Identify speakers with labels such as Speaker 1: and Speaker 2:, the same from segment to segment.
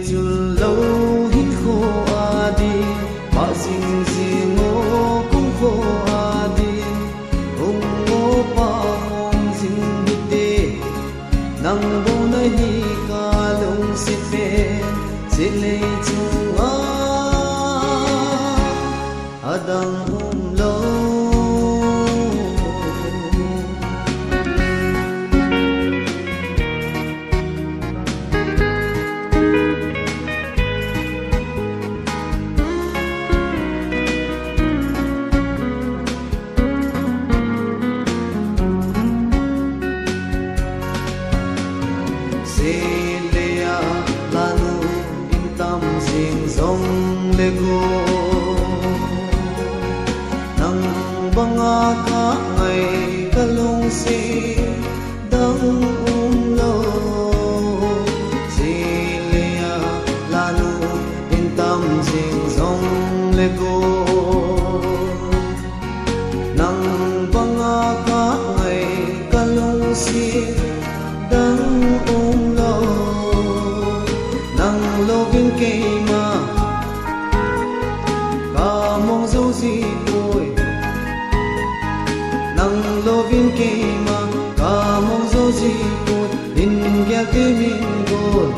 Speaker 1: chul lo hin kho adi ba sing sing o kung kho adi ong o pa hong sing bite nang bo na hi ka long si pe si le chung a adang lo Celia lanu intam sing song lego nang banga ka ngay kalong si dang lo Celia lanu intam sing song lego nang banga ka ngay kalong si dang loving kema ka mong dấu gì tôi nang loving kema ka mong dấu gì tôi in kia min gol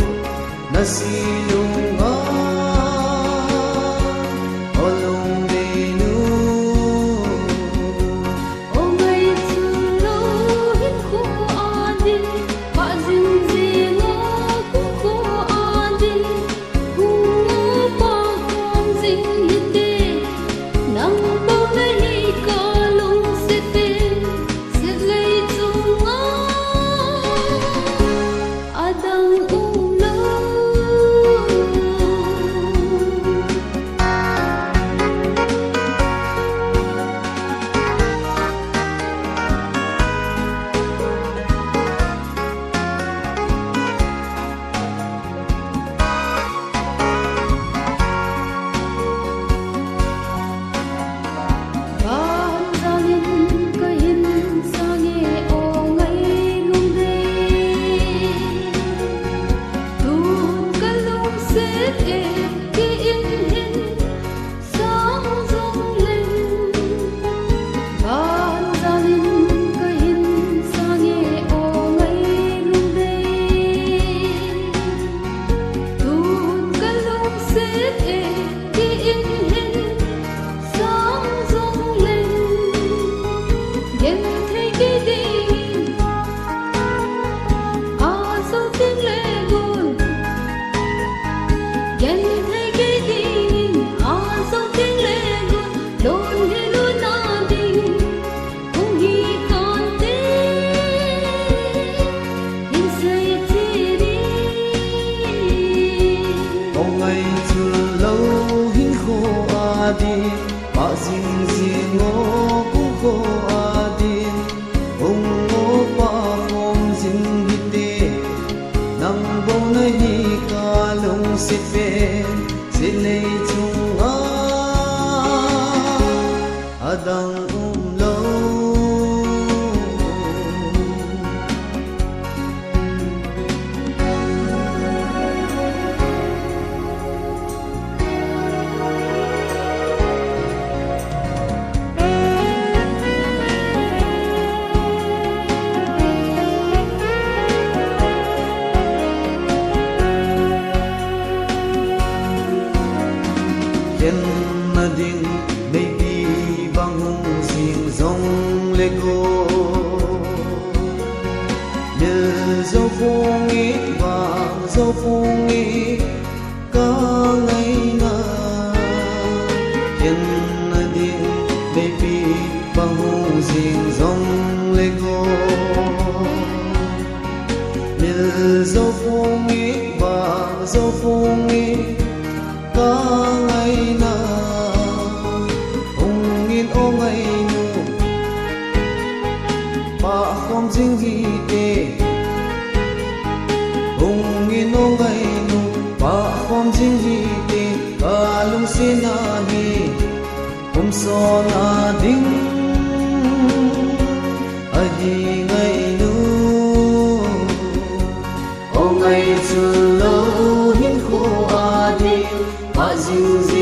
Speaker 1: na silung a olong de nu
Speaker 2: o mai chu lo hin khu adi pa jing jing o ku khu adi
Speaker 1: ba sing sing o kung kho adi ong o pa hong sing bite nang bo na hi ka long si pe si le chung a adang lo yen na ding baby bang hong sing song lego mil zo phong i bang zo phong i ka ngay na yen na ding baby bang hong sing song lego mil zo phong i bang zo phong i ka ngay na ong in o ngay nu pa khom jing hi te ong in o ngay nu pa khom jing hi te ka lung sin na hi so na ding a hi ngay nu o ngay chu lo hin khô zing